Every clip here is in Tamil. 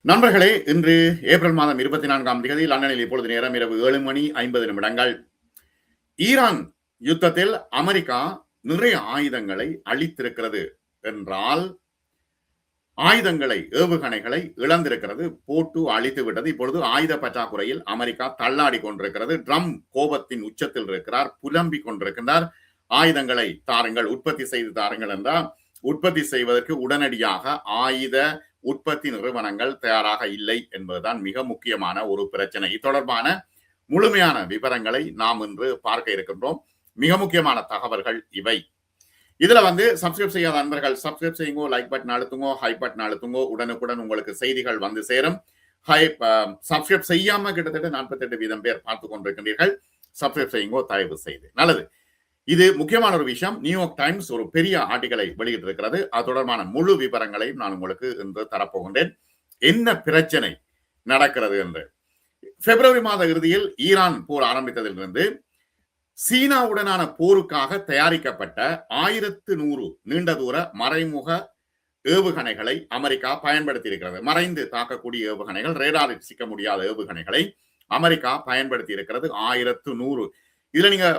நண்பர்களே, இன்று ஏப்ரல் மாதம் 24ஆம் தேதி லண்டனில் இப்பொழுது நேரம் இரவு 7:50. ஈரான் யுத்தத்தில் அமெரிக்கா நிறைய ஆயுதங்களை அளித்திருக்கிறது என்றால், ஆயுதங்களை, ஏவுகணைகளை இழந்திருக்கிறது, போட்டு அழித்து விட்டது. இப்பொழுது ஆயுத பற்றாக்குறையில் அமெரிக்கா தள்ளாடி கொண்டிருக்கிறது. ட்ரம்ப் கோபத்தின் உச்சத்தில் இருக்கிறார், புலம்பிக் கொண்டிருக்கிறார். ஆயுதங்களை தாருங்கள், உற்பத்தி செய்து தாருங்கள் என்றால், உற்பத்தி செய்வதற்கு உடனடியாக ஆயுத உற்பத்தி நிறுவனங்கள் தயாராக இல்லை என்பதுதான் மிக முக்கியமான ஒரு பிரச்சனை. தொடர்பான முழுமையான விவரங்களை நாம் இன்று பார்க்க இருக்கின்றோம். மிக முக்கியமான தகவல்கள் இவை. இதுல சப்ஸ்கிரைப் செய்யாத நண்பர்கள் சப்ஸ்கிரைப் செய்யுங்க, லைக் பட்டன் அழுத்துங்க, ஹை பட்டன் அழுத்துங்க. உடனுக்குடன் உங்களுக்கு செய்திகள் வந்து சேரும். சப்ஸ்கிரைப் செய்யாம கிட்டத்தட்ட 48% பேர் பார்த்து கொண்டிருக்கின்றீர்கள். சப்ஸ்கிரைப் செய்யுங்க தயவு செய்து. நல்லது. இது முக்கியமான ஒரு விஷயம். நியூயார்க் டைம்ஸ் ஒரு பெரிய ஆர்டிகலை வெளியிட்டிருக்கிறது. அது தொடர்பான முழு விவரங்களையும் நான் உங்களுக்கு இன்று தரப்போகின்றேன். என்ன பிரச்சனை நடக்கிறது என்று. பிப்ரவரி மாத இறுதியில் ஈரான் போர் ஆரம்பித்ததிலிருந்து சீனாவுடனான போருக்காக தயாரிக்கப்பட்ட 1100 நீண்ட தூர மறைமுக ஏவுகணைகளை அமெரிக்கா பயன்படுத்தி இருக்கிறது. மறைந்து தாக்கக்கூடிய ஏவுகணைகள், ரேடாரில் சிக்க முடியாத ஏவுகணைகளை அமெரிக்கா பயன்படுத்தி இருக்கிறது. 1100. இதுல நீங்க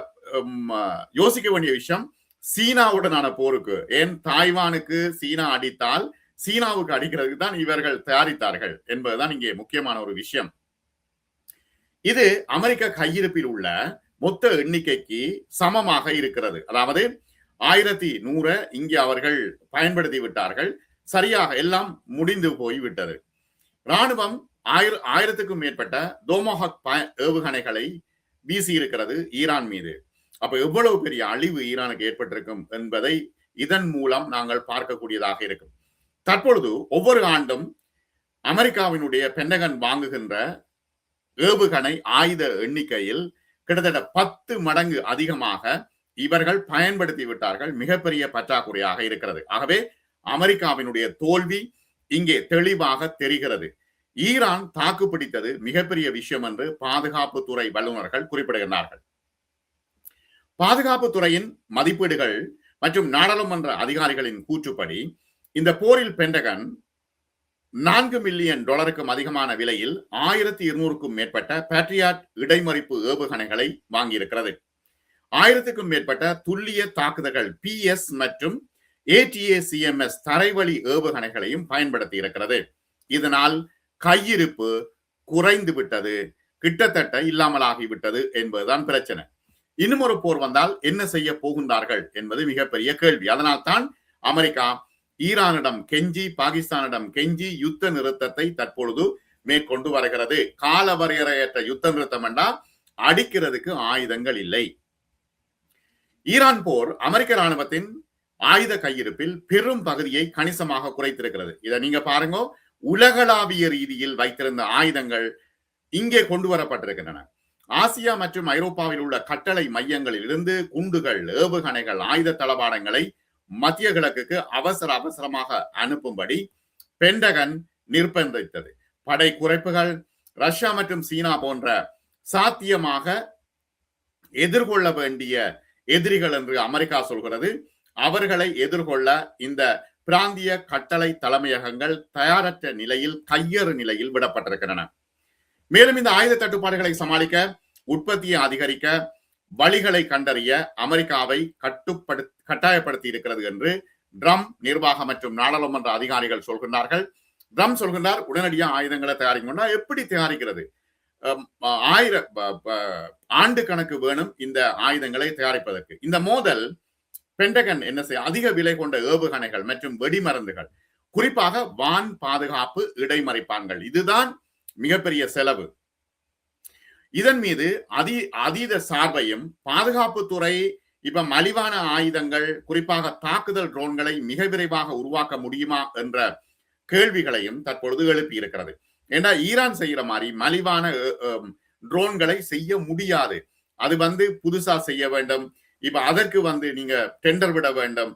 யோசிக்க வேண்டிய விஷயம், சீனாவுடனான போருக்கு, ஏன் தாய்வானுக்கு சீனா அடித்தால் சீனாவுக்கு அடிக்கிறதுக்கு தான் இவர்கள் தயாரித்தார்கள் என்பதுதான் இங்கே முக்கியமான ஒரு விஷயம். இது அமெரிக்க கையிருப்பில் உள்ள மொத்த எண்ணிக்கைக்கு சமமாக இருக்கிறது. அதாவது 1100 இங்கே அவர்கள் பயன்படுத்தி விட்டார்கள். சரியாக எல்லாம் முடிந்து போய்விட்டது. ராணுவம் 1000க்கும் மேற்பட்ட டோமோஹாக் ஏவுகணைகளை வீசி இருக்கிறது ஈரான் மீது. அப்ப எவ்வளவு பெரிய அழிவு ஈரானுக்கு ஏற்பட்டிருக்கும் என்பதை இதன் மூலம் நாங்கள் பார்க்கக்கூடியதாக இருக்கும். தற்பொழுது ஒவ்வொரு ஆண்டும் அமெரிக்காவினுடைய பென்டகன் வாங்குகின்ற ஏவுகணை ஆயுத எண்ணிக்கையில் கிட்டத்தட்ட 10 மடங்கு அதிகமாக இவர்கள் பயன்படுத்தி விட்டார்கள். மிகப்பெரிய பற்றாக்குறையாக இருக்கிறது. ஆகவே அமெரிக்காவினுடைய தோல்வி இங்கே தெளிவாக தெரிகிறது. ஈரான் தாக்குப்பிடித்தது மிகப்பெரிய விஷயம் என்று பாதுகாப்புத்துறை வல்லுநர்கள் குறிப்பிடுகிறார்கள். பாதுகாப்புத்துறையின் மதிப்பீடுகள் மற்றும் நாடாளுமன்ற அதிகாரிகளின் கூற்றுப்படி இந்த போரில் பென்டகன் $4 மில்லியன் அதிகமான விலையில் 1200க்கும் மேற்பட்ட பேட்ரியாட் இடைமறிப்பு ஏவுகணைகளை வாங்கியிருக்கிறது. 1000க்கும் மேற்பட்ட துல்லிய தாக்குதல்கள் PS மற்றும் ATACMS தரைவழி ஏவுகணைகளையும் பயன்படுத்தி இருக்கிறது. இதனால் கையிருப்பு குறைந்து விட்டது, கிட்டத்தட்ட இல்லாமலாகிவிட்டது என்பதுதான் பிரச்சனை. இன்னும் ஒரு போர் வந்தால் என்ன செய்ய போகின்றார்கள் என்பது மிகப்பெரிய கேள்வி. அதனால் தான் அமெரிக்கா ஈரானிடம் கெஞ்சி, பாகிஸ்தானிடம் கெஞ்சி யுத்த நிறுத்தத்தை தற்பொழுது மேற்கொண்டு வருகிறது. காலவரையறையற்ற யுத்த நிறுத்தம் என்றால் அடிக்கிறதுக்கு ஆயுதங்கள் இல்லை. ஈரான் போர் அமெரிக்க ராணுவத்தின் ஆயுத கையிருப்பில் பெரும் பகுதியை கணிசமாக குறைத்திருக்கிறது. இதை நீங்க பாருங்க. உலகளாவிய ரீதியில் வைத்திருந்த ஆயுதங்கள் இங்கே கொண்டு வரப்பட்டிருக்கின்றன. ஆசியா மற்றும் ஐரோப்பாவில் உள்ள கட்டளை மையங்களில் இருந்து குண்டுகள், ஏவுகணைகள், ஆயுத தளவாடங்களை மத்திய கிழக்குக்கு அவசரமாக அனுப்பும்படி பென்டகன் நிர்பந்தித்தது. படை குறைப்புகள், ரஷ்யா மற்றும் சீனா போன்ற சாத்தியமாக எதிர்கொள்ள வேண்டிய எதிரிகள் என்று அமெரிக்கா சொல்கிறது. அவர்களை எதிர்கொள்ள இந்த பிராந்திய கட்டளை தலைமையகங்கள் தயாரற்ற நிலையில், கையறு நிலையில் விடப்பட்டிருக்கின்றன. மேலும் இந்த ஆயுத தட்டுப்பாடுகளை சமாளிக்க, உற்பத்தியை அதிகரிக்க வழிகளை கண்டறிய அமெரிக்காவை கட்டாயப்படுத்தி இருக்கிறது என்று ட்ரம்ப் நிர்வாக மற்றும் நாடாளுமன்ற அதிகாரிகள் சொல்கின்றார்கள். ட்ரம்ப் சொல்கின்றார், உடனடியாக ஆயுதங்களை தயாரிக்கணும்னா எப்படி தயாரிக்கிறது? ஆண்டு கணக்கு வேணும் இந்த ஆயுதங்களை தயாரிப்பதற்கு. இந்த மோதல் பென்டகன் என்ன செய்ய, அதிக விலை கொண்ட ஏவுகணைகள் மற்றும் வெடிமருந்துகள், குறிப்பாக வான் பாதுகாப்பு இடைமறிப்பான்கள், இதுதான் மிகப்பெரிய செலவு. இதன் மீது அதீத சார்பையும், பாதுகாப்புத்துறை இப்ப மலிவான ஆயுதங்கள், குறிப்பாக தாக்குதல் ட்ரோன்களை மிக விரைவாக உருவாக்க முடியுமா என்ற கேள்விகளையும் தற்பொழுது எழுப்பி இருக்கிறது. ஏன்னா ஈரான் செய்யற மாதிரி மலிவான ட்ரோன்களை செய்ய முடியாது. அது புதுசா செய்ய வேண்டும். இப்ப அதற்கு நீங்க டெண்டர் விட வேண்டும்.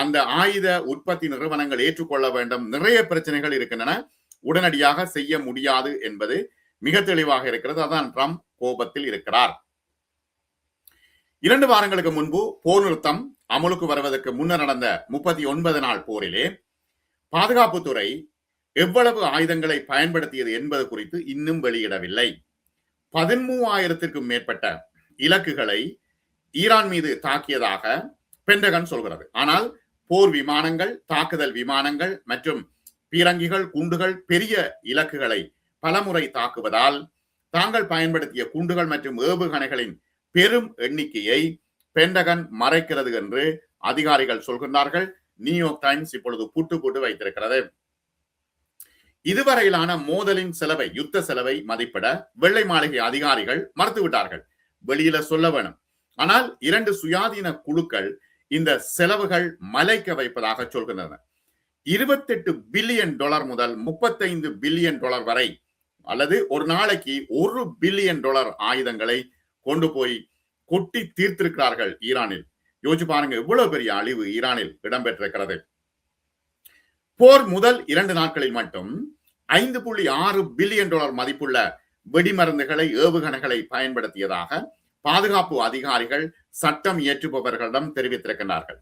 அந்த ஆயுத உற்பத்தி நிறுவனங்கள் ஏற்றுக்கொள்ள வேண்டும். நிறைய பிரச்சனைகள் இருக்கின்றன. உடனடியாக செய்ய முடியாது என்பது மிக தெளிவாக இருக்கிறது. அதான் ட்ரம்ப் கோபத்தில் இருக்கிறார். 2 வாரங்களுக்கு முன்பு போர் நிறுத்தம் அமலுக்கு வருவதற்கு முன்னர் நடந்த 39 நாள் போரிலே பாதுகாப்புத்துறை எவ்வளவு ஆயுதங்களை பயன்படுத்தியது என்பது குறித்து இன்னும் வெளியிடவில்லை. 13,000க்கும் மேற்பட்ட இலக்குகளை ஈரான் மீது தாக்கியதாக பென்டகன் சொல்கிறது. ஆனால் போர் விமானங்கள், தாக்குதல் விமானங்கள் மற்றும் பீரங்கிகள், குண்டுகள் பெரிய இலக்குகளை பலமுறை தாக்குவதால் தாங்கள் பயன்படுத்திய குண்டுகள் மற்றும் ஏவுகணைகளின் பெரும் எண்ணிக்கையை பென்டகன் மறைக்கிறது என்று அதிகாரிகள் சொல்கின்றார்கள். நியூயார்க் டைம்ஸ் இப்பொழுது புட்டு வைத்திருக்கிறது. இதுவரையிலான மோதலின் செலவை, யுத்த செலவை மதிப்பிட வெள்ளை மாளிகை அதிகாரிகள் மறுத்துவிட்டார்கள். வெளியில சொல்ல வேணும். ஆனால் 2 சுயாதீன குழுக்கள் இந்த செலவுகள் மலைக்க வைப்பதாக சொல்கின்றன. $28 பில்லியன் முதல் $35 பில்லியன் வரை, அல்லது ஒரு நாளைக்கு $1 பில்லியன் ஆயுதங்களை கொண்டு போய் கொட்டி தீர்த்திருக்கிறார்கள் ஈரானில். யோசிச்சு பாருங்க எவ்வளவு பெரிய அழிவு ஈரானில் இடம்பெற்றிருக்கிறது. போர் முதல் 2 நாட்களில் மட்டும் $5.6 பில்லியன் மதிப்புள்ள வெடிமருந்துகளை, ஏவுகணைகளை பயன்படுத்தியதாக பாதுகாப்பு அதிகாரிகள் சட்டம் இயற்றுபவர்களிடம் தெரிவித்திருக்கிறார்கள்.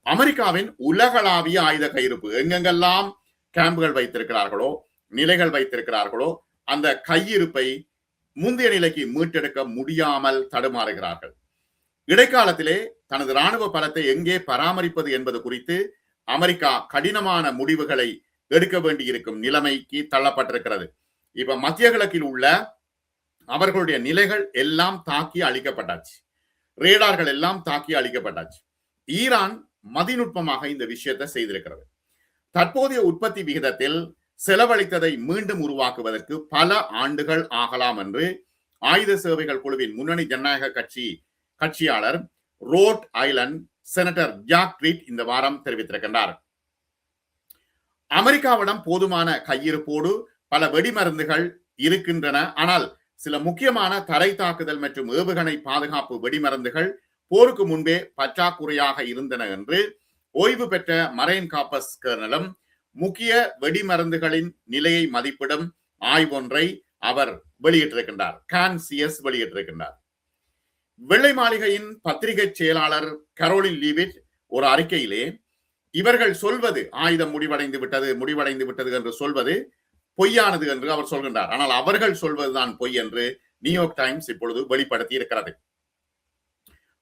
அமெரிக்காவின் உலகளாவிய ஆயுத கையிருப்பு, எங்கெங்கெல்லாம் கேம்புகள் வைத்திருக்கிறார்களோ, நிலைகள் வைத்திருக்கிறார்களோ, அந்த கையிருப்பை முந்தைய நிலைக்கு மீட்டெடுக்க முடியாமல் தடுமாறுகிறார்கள். இடைக்காலத்திலே தனது ராணுவ பலத்தை எங்கே பராமரிப்பது என்பது குறித்து அமெரிக்கா கடினமான முடிவுகளை எடுக்க வேண்டியிருக்கும் நிலைமைக்கு தள்ளப்பட்டிருக்கிறது. இப்ப மத்திய கிழக்கில் உள்ள அவர்களுடைய நிலைகள் எல்லாம் தாக்கி அழிக்கப்பட்டாச்சு. ரேடார்கள் எல்லாம் தாக்கி அழிக்கப்பட்டாச்சு. ஈரான் மதிநுட்பமாக இந்த விஷயத்தை செய்திருக்கிறது. தற்போதைய உற்பத்தி விகிதத்தில் செலவழித்ததை மீண்டும் உருவாக்குவதற்கு பல ஆண்டுகள் ஆகலாம் என்று ஆயுத சேவைகள் குழுவின் முன்னணி ஜனநாயக கட்சியாளர் Rhode Island senator Jack Reed இந்த வாரம் தெரிவித்திருக்கின்றார். அமெரிக்காவிடம் போதுமான கையிருப்போடு பல வெடிமருந்துகள் இருக்கின்றன. ஆனால் சில முக்கியமான தரை தாக்குதல் மற்றும் ஏவுகணை பாதுகாப்பு வெடிமருந்துகள் போருக்கு முன்பே பற்றாக்குறையாக இருந்தன என்று ஓய்வு பெற்ற மரைன் கார்ப்ஸ் கர்னலும் முக்கிய வெடிமருந்துகளின் நிலையை மதிப்பிடும் ஆய்வொன்றை அவர் வெளியிட்டிருக்கின்றார். கான்சியஸ் வெளியிட்டிருக்கின்றார். வெள்ளை மாளிகையின் பத்திரிகை செயலாளர் கரோலின் லீவிட் ஒரு அறிக்கையிலே இவர்கள் சொல்வது ஆயுதம் முடிவடைந்து விட்டது என்று சொல்வது பொய்யானது என்று அவர் சொல்கின்றார். ஆனால் அவர்கள் சொல்வதுதான் பொய் என்று நியூயார்க் டைம்ஸ் இப்பொழுது வெளிப்படுத்தி இருக்கிறது.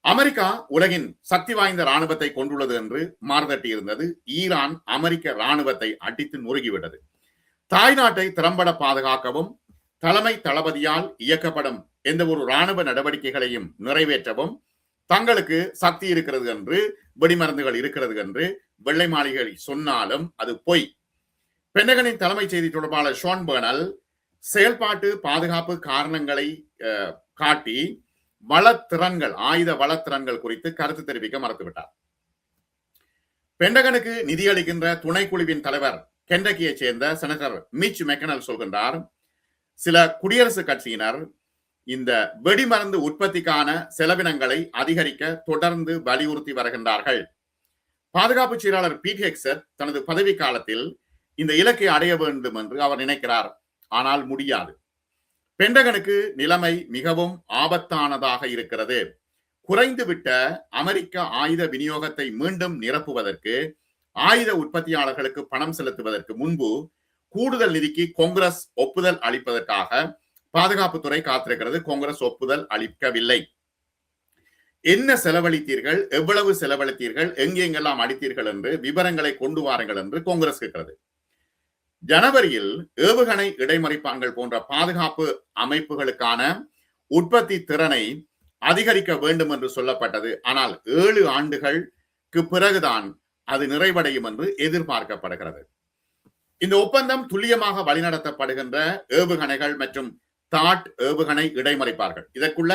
அமெரிக்கா உலகின் சக்தி வாய்ந்த ராணுவத்தை கொண்டுள்ளது என்று மார்தட்டி இருந்தது. ஈரான் அமெரிக்க ராணுவத்தை அடித்து நொறுக்கிவிட்டது. தாய்நாட்டை திறம்பட பாதுகாக்கவும் தலைமை தளபதியால் இயக்கப்படும் எந்த ஒரு ராணுவ நடவடிக்கைகளையும் நிறைவேற்றவும் தங்களுக்கு சக்தி இருக்கிறது என்று, வெடிமருந்துகள் இருக்கிறது என்று வெள்ளை மாளிகை சொன்னாலும் அது பொய். பென்டகனின் தலைமை செய்தி தொடர்பாளர் ஷான் பர்னல் செயல்பாட்டு பாதுகாப்பு காரணங்களை காட்டி ஆயுத வளத்திறன்கள் குறித்து கருத்து தெரிவிக்க மறுத்துவிட்டார். பென்டகனுக்கு நிதியளிக்கின்ற துணைக்குழுவின் தலைவர் கெண்டக்கியை சேர்ந்த செனட்டர் மிச் மெக்கனல் சொல்கின்றார், சில குடியரசுக் கட்சியினர் இந்த வெடிமருந்து உற்பத்திக்கான செலவினங்களை அதிகரிக்க தொடர்ந்து வலியுறுத்தி வருகின்றார்கள். பாதுகாப்பு செயலாளர் பீட் ஹெக்ஸட் தனது பதவி காலத்தில் இந்த இலக்கை அடைய வேண்டும் என்று அவர் நினைக்கிறார். ஆனால் முடியாது. பென்டகனுக்கு நிலைமை மிகவும் ஆபத்தானதாக இருக்கிறது. குறைந்துவிட்ட அமெரிக்க ஆயுத விநியோகத்தை மீண்டும் நிரப்புவதற்கு, ஆயுத உற்பத்தியாளர்களுக்கு பணம் செலுத்துவதற்கு முன்பு கூடுதல் நிதிக்கு காங்கிரஸ் ஒப்புதல் அளிப்பதற்காக பாதுகாப்புத்துறை காத்திருக்கிறது. காங்கிரஸ் ஒப்புதல் அளிக்கவில்லை. என்ன செலவழித்தீர்கள், எவ்வளவு செலவழித்தீர்கள், எங்கெங்கெல்லாம் அடித்தீர்கள் என்று விவரங்களை கொண்டு வாருங்கள் என்று காங்கிரஸ் கேட்கிறது. ஜனவரியில் ஏவுகணை இடைமறிப்பான்கள் போன்ற பாதுகாப்பு அமைப்புகளுக்கான உற்பத்தி திறனை அதிகரிக்க வேண்டும் என்று சொல்லப்பட்டது. ஆனால் 7 ஆண்டுகளுக்கு பிறகுதான் அது நிறைவடையும் என்று எதிர்பார்க்கப்படுகிறது. இந்த ஒப்பந்தம் துல்லியமாக வழிநடத்தப்படுகின்ற ஏவுகணைகள் மற்றும் தாட் ஏவுகணை இடைமறிப்பார்கள். இதற்குள்ள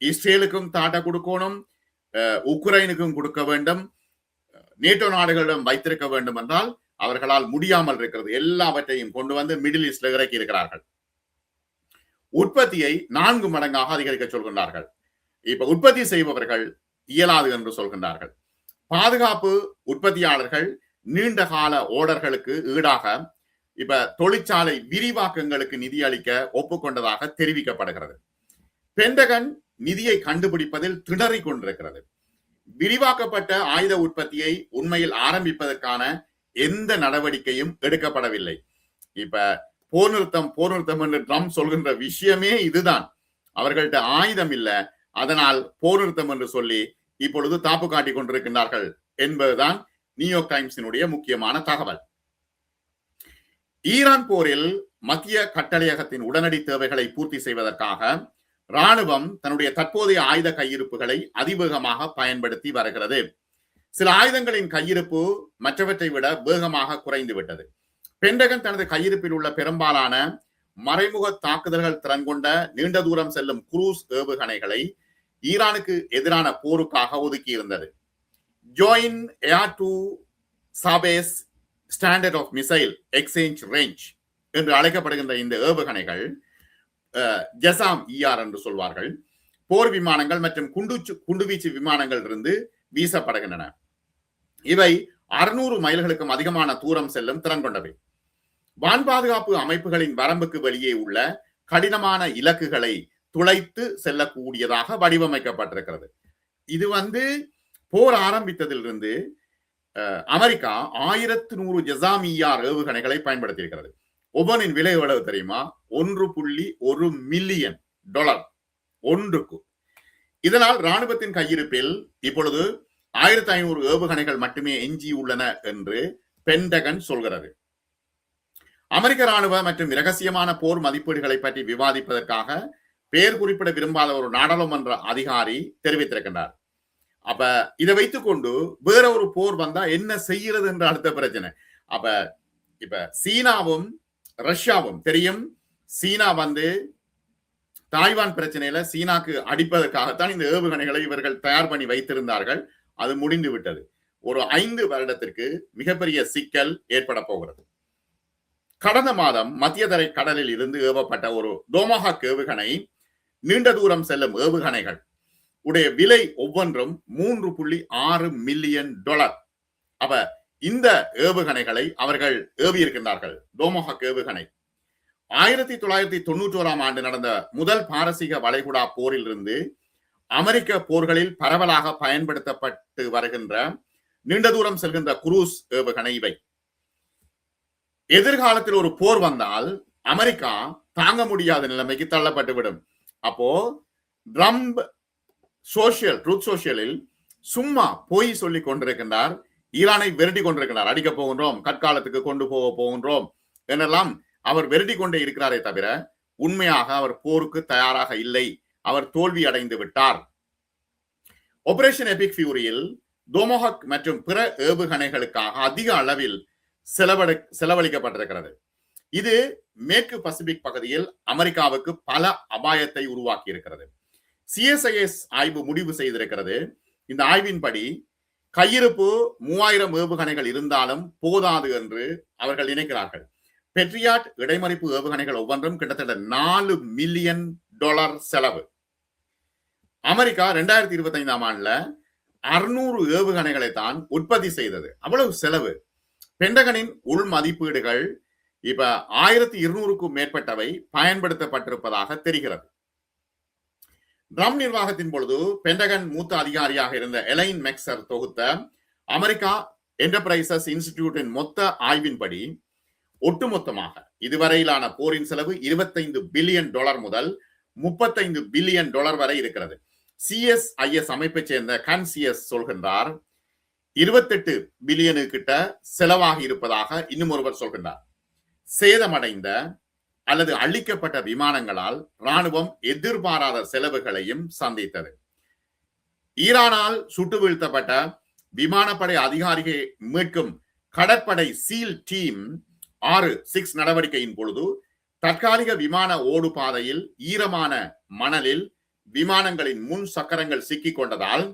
இஸ்ரேலுக்கும் தாட்டை கொடுக்கணும், உக்ரைனுக்கும் கொடுக்க வேண்டும், நேட்டோ நாடுகளிடம் வைத்திருக்க வேண்டும் என்றால் அவர்களால் முடியாமல் இருக்கிறது. எல்லாவற்றையும் கொண்டு வந்து மிடில் ஈஸ்ட்ல இறக்கி இருக்கிறார்கள். உற்பத்தியை 4 மடங்காக அதிகரிக்க சொல்கின்றார்கள். இப்ப உற்பத்தி செய்பவர்கள் இயலாது என்று சொல்கின்றார்கள். பாதுகாப்பு உற்பத்தியாளர்கள் நீண்ட கால ஓர்டர்களுக்கு ஈடாக இப்ப தொழிற்சாலை விரிவாக்கங்களுக்கு நிதி அளிக்க ஒப்புக்கொண்டதாக தெரிவிக்கப்படுகிறது. பென்டகன் நிதியை கண்டுபிடிப்பதில் திணறிக் கொண்டிருக்கிறது. விரிவாக்கப்பட்ட ஆயுத உற்பத்தியை உண்மையில் ஆரம்பிப்பதற்கான எந்த நடவடிக்கையும் எடுக்கப்படவில்லை. இப்ப போர் நிறுத்தம் என்று ட்ரம்ப் சொல்கின்ற விஷயமே இதுதான். அவர்கள்ட்ட ஆயுதம் இல்ல, அதனால் போர் நிறுத்தம் என்று சொல்லி இப்பொழுது தாப்பு காட்டிக் கொண்டிருக்கின்றார்கள் என்பதுதான் நியூயார்க் டைம்ஸினுடைய முக்கியமான தகவல். ஈரான் போரில் மத்திய கட்டளையகத்தின் உடனடி தேவைகளை பூர்த்தி செய்வதற்காக ராணுவம் தன்னுடைய தற்போதைய ஆயுத கையிருப்புகளை அதிவேகமாக பயன்படுத்தி வருகிறது. சில ஆயுதங்களின் கையிருப்பு மற்றவற்றை விட வேகமாக குறைந்து விட்டது. பென்டகன் தனது கையிருப்பில் உள்ள பெரும்பாலான மறைமுக தாக்குதல்கள் திறன் கொண்ட நீண்ட தூரம் செல்லும் குரூஸ் ஏவுகணைகளை ஈரானுக்கு எதிரான போருக்காக ஒதுக்கி இருந்தது. Joint air to surface standard of missile exchange range என்று அழைக்கப்படுகின்ற இந்த ஏவுகணைகள் ஜசாம் ER என்று சொல்வார்கள். போர் விமானங்கள் மற்றும் குண்டுவீச்சு விமானங்கள் இருந்து வீசப்படுகின்றன. இவை 600 மைல்களுக்கும் அதிகமான தூரம் செல்லும் திறன் கொண்டவை. வான் பாதுகாப்பு அமைப்புகளின் வரம்புக்கு வெளியே உள்ள கடினமான இலக்குகளை துளைத்து செல்லக்கூடியதாக வடிவமைக்கப்பட்டிருக்கிறது. இது போர் ஆரம்பித்ததிலிருந்து அமெரிக்கா 1100 ஜசாம் ER ஏவுகணைகளை பயன்படுத்தியிருக்கிறது. ஒவ்வொன்றின் விலை எவ்வளவு தெரியுமா? $1.1 மில்லியன் ஒன்றுக்கு. இதனால் ராணுவத்தின் கையிருப்பில் இப்பொழுது 1500 ஏவுகணைகள் மட்டுமே எஞ்சியுள்ளன என்று பென்டகன் சொல்கிறது. அமெரிக்க ராணுவ மற்றும் இரகசியமான போர் மதிப்பீடுகளை பற்றி விவாதிப்பதற்காக பெயர் குறிப்பிட விரும்பாத ஒரு நாடாளுமன்ற அதிகாரி தெரிவித்திருக்கின்றார். அப்ப இதை வைத்துக் கொண்டு வேற ஒரு போர் வந்தா என்ன செய்யறது என்ற அடுத்த பிரச்சனை. அப்ப இப்ப சீனாவும் ரஷ்யாவும் தெரியும். சீனா தாய்வான் பிரச்சனையில சீனாக்கு அடிப்பதற்காகத்தான் இந்த ஏவுகணைகளை இவர்கள் தயார் பண்ணி வைத்திருந்தார்கள். அது முடிந்து விட்டது. ஒரு 5 வருடத்திற்கு மிகப்பெரிய சிக்கல் ஏற்பட போகிறது. கடந்த மாதம் மத்திய தரை கடலில் இருந்து ஏவப்பட்ட ஒரு டோமாஹாக் ஏவுகணை நீண்ட தூரம் செல்லும் ஏவுகணைகள் உடைய விலை ஒவ்வொன்றும் $3.6 மில்லியன். அப்ப இந்த ஏவுகணைகளை அவர்கள் ஏவியிருக்கின்றார்கள். டோமாஹாக் ஏவுகணை 1991ஆம் ஆண்டு நடந்த முதல் பாரசீக வளைகுடா போரில் இருந்து அமெரிக்க போர்களில் பரவலாக பயன்படுத்தப்பட்டு வருகின்ற நீண்ட தூரம் செல்கின்ற குரூஸ் ஏவுகணை இவை. எதிர்காலத்தில் ஒரு போர் வந்தால் அமெரிக்கா தாங்க முடியாத நிலைமைக்கு தள்ளப்பட்டுவிடும். அப்போ ட்ரம்ப் ட்ரூத் சோஷியலில் சும்மா போய் சொல்லி கொண்டிருக்கின்றார். ஈரானை வெரட்டி கொண்டிருக்கிறார். அடிக்க போகின்றோம், கற்காலத்துக்கு கொண்டு போகின்றோம் என்றெல்லாம் அவர் வெரட்டி கொண்டே இருக்கிறாரே தவிர உண்மையாக அவர் போருக்கு தயாராக இல்லை. அவர் தோல்வி அடைந்து விட்டார். ஆபரேஷன் எபிக் ஃபியூரியில் டோமாஹாக் மற்றும் பிற ஏவுகணைகளுக்காக அதிக அளவில் செலவழிக்கப்பட்டிருக்கிறது. இது மேற்கு பசிபிக் பகுதியில் அமெரிக்காவுக்கு பல அபாயத்தை உருவாக்கி இருக்கிறது. CSIS ஆய்வு முடிவு செய்திருக்கிறது. இந்த ஆய்வின்படி கையிருப்பு 3000 ஏவுகணைகள் இருந்தாலும் போதாது என்று அவர்கள் நினைக்கிறார்கள். பெட்ரியாட் இடைமறிப்பு ஏவுகணைகள் ஒவ்வொன்றும் கிட்டத்தட்ட $4 மில்லியன் செலவு. அமெரிக்கா 2025ஆம் ஆண்டுல 600 ஏவுகணைகளை தான் உற்பத்தி செய்தது. அவ்வளவு செலவு. பென்டகனின் உள் மதிப்பீடுகள் இப்ப 1200க்கும் மேற்பட்டவை பயன்படுத்தப்பட்டிருப்பதாக தெரிகிறது. ட்ரம்ப் நிர்வாகத்தின் பொழுது பென்டகன் மூத்த அதிகாரியாக இருந்த எலைன் மெக்சர் தொகுத்த அமெரிக்கா என்டர்பிரைசஸ் இன்ஸ்டிடியூட்டின் மொத்த ஆய்வின்படி ஒட்டுமொத்தமாக இதுவரையிலான போரின் செலவு $25 பில்லியன் முதல் $35 பில்லியன் வரை இருக்கிறது. CSIS அமைப்பை சேர்ந்த கன்சியஸ் சொல்கின்றார் 28 பில்லியனு கிட்ட செலவாகி இருப்பதாக இன்னும் ஒருவர் சொல்கின்றார். சேதமடைந்த அல்லது அழிக்கப்பட்ட விமானங்களால் ராணுவம் எதிர்பாராத செலவுகளையும் சந்தித்தது. ஈரானால் சுட்டு வீழ்த்தப்பட்ட விமானப்படை அதிகாரிகளை மீட்கும் கடற்படை சீல் டீம் 6 நடவடிக்கையின் பொழுது தற்காலிக விமான ஓடு பாதையில் ஈரமான மணலில் விமானங்களின் முன் சக்கரங்கள் சிக்கிக் கொண்டதால்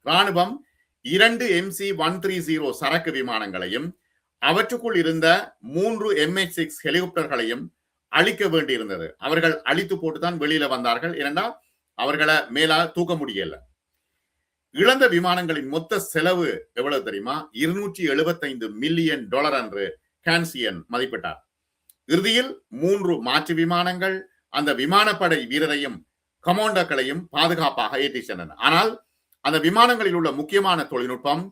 ராணுவம் 2 MC-130 சரக்கு விமானங்களையும் அவற்றுக்குள் இருந்த 3 MH-6 ஹெலிகாப்டர்களையும் அழிக்க வேண்டியிருந்தது. அவர்கள் அழித்து போட்டுதான் வெளியில வந்தார்கள். ஏனென்றா அவர்களை மேல தூக்க முடியல. இழந்த விமானங்களின் மொத்த செலவு எவ்வளவு தெரியுமா? $275 மில்லியன் என்று கான்சியன் மதிப்பிட்டார். இறுதியில் 3 மாற்று விமானங்கள் அந்த விமானப்படை வீரரையும் கமாண்டர்களையும் பாதுகாப்பாக ஏற்றி சென்றன. ஆனால் அந்த விமானங்களில் உள்ள முக்கியமான தொழில்நுட்பம்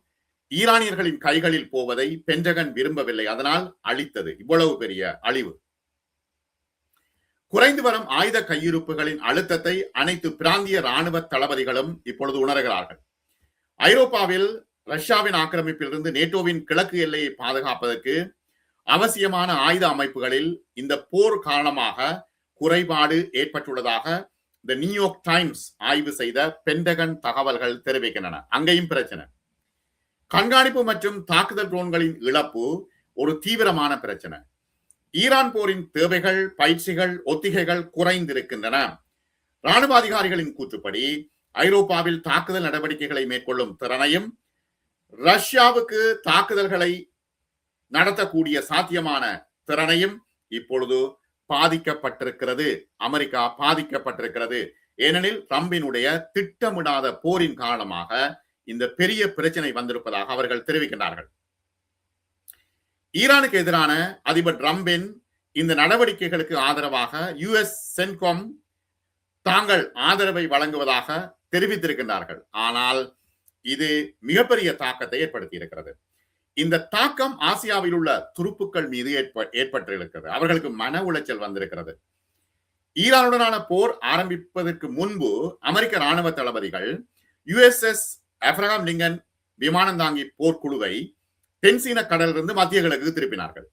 ஈரானியர்களின் கைகளில் போவதை பென்டகன் விரும்பவில்லை, அதனால் அழித்தது. இவ்வளவு பெரிய அழிவு. குறைந்து வரும் ஆயுத கையிருப்புகளின் அழுத்தத்தை அனைத்து பிராந்திய ராணுவ தளபதிகளும் இப்பொழுது உணர்கிறார்கள். ஐரோப்பாவில் ரஷ்யாவின் ஆக்கிரமிப்பிலிருந்து நேட்டோவின் கிழக்கு எல்லையை பாதுகாப்பதற்கு அவசியமான ஆயுத அமைப்புகளில் இந்த போர் காரணமாக குறைபாடு ஏற்பட்டுள்ளதாக தி நியூயார்க் டைம்ஸ் ஆய்வு செய்த பென்டகன் தகவல்கள் தெரிவிக்கின்றன. அங்கேயும் பிரச்சனை. கண்காணிப்பு மற்றும் தாக்குதல் ட்ரோன்களின் இழப்பு ஒரு தீவிரமான பிரச்சனை. ஈரான் போரின் தேவைகள், பயிற்சிகள், ஒத்திகைகள் குறைந்திருக்கின்றன. ராணுவ அதிகாரிகளின் கூற்றுப்படி ஐரோப்பாவில் தாக்குதல் நடவடிக்கைகளை மேற்கொள்ளும் திறனையும் ரஷ்யாவுக்கு தாக்குதல்களை நடத்தக்கூடிய சாத்தியமான திறனையும் இப்பொழுது பாதிக்கப்பட்டிருக்கிறது. அமெரிக்கா பாதிக்கப்பட்டிருக்கிறது. ஏனெனில் ட்ரம்பினுடைய திட்டமிடாத போரின் காரணமாக இந்த பெரிய பிரச்சனை வந்திருப்பதாக அவர்கள் தெரிவிக்கின்றார்கள். ஈரானுக்கு எதிரான அதிபர் ட்ரம்பின் இந்த நடவடிக்கைகளுக்கு ஆதரவாக யுஎஸ் சென்காம் தாங்கள் ஆதரவை வழங்குவதாக தெரிவித்திருக்கின்றார்கள். ஆனால் இது மிகப்பெரிய தாக்கத்தை ஏற்படுத்தி இருக்கிறது. இந்த தாக்கம் ஆசியாவில் உள்ள துருப்புக்கள் மீது ஏற்பட்டிருக்கிறது. அவர்களுக்கு மன உளைச்சல் வந்திருக்கிறது. ஈரானுடனான போர் ஆரம்பிப்பதற்கு முன்பு அமெரிக்க ராணுவ தளபதிகள் யுஎஸ்எஸ் ஆப்ரஹாம் லிங்கன் விமானம் தாங்கி போர்க்குழுவை தென்சீன கடலிலிருந்து மத்திய கிழக்கு திருப்பினார்கள்.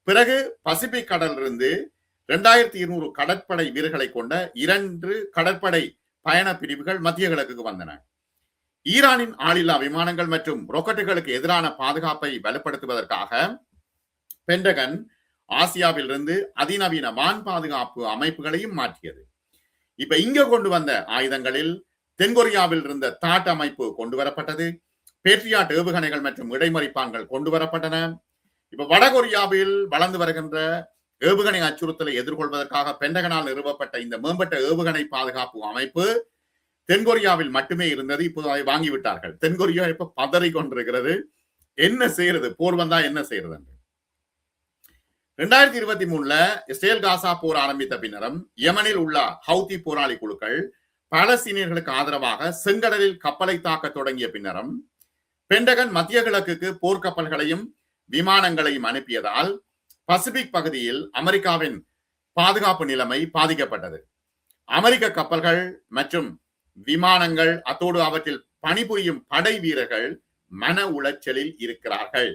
பிறகு பசிபிக் கடலிலிருந்து 2200 கடற்படை வீரர்களை கொண்ட 2 கடற்படை பயண பிரிவுகள் மத்திய கிழக்குக்கு வந்தன. ஈரானின் ஆளில்லா விமானங்கள் மற்றும் ராக்கெட்டுகளுக்கு எதிரான பாதுகாப்பை வலுப்படுத்துவதற்காக பென்டகன் ஆசியாவில் இருந்து அதிநவீன வான் பாதுகாப்பு அமைப்புகளையும் மாற்றியது. இப்ப இங்க கொண்டு வந்த ஆயுதங்களில் தென்கொரியாவில் இருந்த தாட் அமைப்பு கொண்டு வரப்பட்டது. பேட்ரியாட் ஏவுகணைகள் மற்றும் இடைமறிப்பான்கள் கொண்டு வரப்பட்டன. இப்ப வடகொரியாவில் வளர்ந்து வருகின்ற ஏவுகணை அச்சுறுத்தலை எதிர்கொள்வதற்காக பென்டகனால் நிறுவப்பட்ட இந்த மேம்பட்ட ஏவுகணை பாதுகாப்பு அமைப்பு தென்கொரியாவில் மட்டுமே இருந்தது. இப்போது அதை வாங்கிவிட்டார்கள். தென்கொரியா இப்ப பதறி கொண்டிருக்கிறது. என்ன செய்யறது? போர் வந்தா என்ன செய்யறது? 2023 இஸ்ரேல் காசா போர் ஆரம்பித்த பின்னரும் யமனில் உள்ள ஹவுதி போராளி குழுக்கள் பாலஸ்தீனியர்களுக்கு ஆதரவாக செங்கடலில் கப்பலை தாக்க தொடங்கிய பின்னரும் பென்டகன் மத்திய கிழக்குக்கு போர்க்கப்பல்களையும் விமானங்களையும் அனுப்பியதால் பசிபிக் பகுதியில் அமெரிக்காவின் பாதுகாப்பு நிலைமை பாதிக்கப்பட்டது. அமெரிக்க கப்பல்கள் மற்றும் விமானங்கள், அத்தோடு அவற்றில் பணிபுரியும் படை வீரர்கள் மன உளைச்சலில் இருக்கிறார்கள்.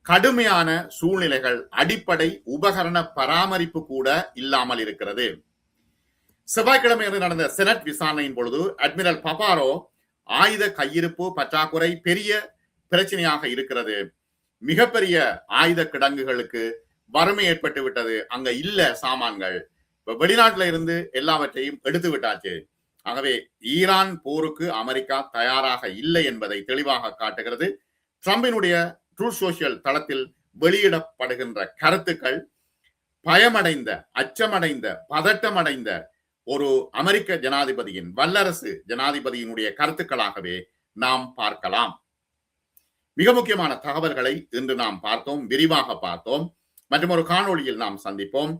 கடுமையான சூழ்நிலைகள், அடிப்படை உபகரண பராமரிப்பு கூட இல்லாமல் இருக்கிறது. செவ்வாய்க்கிழமை நடந்த செனட் விசாரணையின் பொழுது அட்மிரல் பபாரோ ஆயுத கையிருப்பு பற்றாக்குறை பெரிய பிரச்சனையாக இருக்கிறது, மிகப்பெரிய ஆயுத கிடங்குகளுக்கு வறுமை ஏற்பட்டு விட்டது, அங்க இல்ல சாமான்கள், வெளிநாட்டுல இருந்து எல்லாவற்றையும் எடுத்து விட்டாச்சு. ஆகவே ஈரான் போருக்கு அமெரிக்கா தயாராக இல்லை என்பதை தெளிவாக காட்டுகிறது. ட்ரம்பினுடைய ட்ரூத் சோசியல் தளத்தில் வெளியிடப்படுகின்ற கருத்துக்கள் பயமடைந்த, அச்சமடைந்த, பதட்டமடைந்த ஒரு அமெரிக்க ஜனாதிபதியின், வல்லரசு ஜனாதிபதியினுடைய கருத்துக்களாகவே நாம் பார்க்கலாம். மிக முக்கியமான தகவல்களை இன்று நாம் பார்த்தோம், விரிவாக பார்த்தோம். மற்றும் ஒரு காணொளியில் நாம் சந்திப்போம்.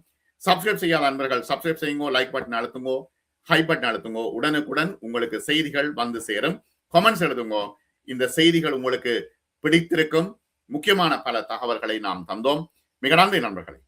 சப்ஸ்கிரைப் செய்யாத நண்பர்கள் சப்ஸ்கிரைப் செய்யுங்கோ, லைக் பட்டன் அழுத்துங்கோ, ஹை பட்டன் அழுத்துங்கோ. உடனுக்குடன் உங்களுக்கு செய்திகள் வந்து சேரும். கமெண்ட்ஸ் எழுதுங்கோ. இந்த செய்திகள் உங்களுக்கு பிடித்திருக்கும். முக்கியமான பல தகவல்களை நாம் தந்தோம். மிக நன்றி நண்பர்களே.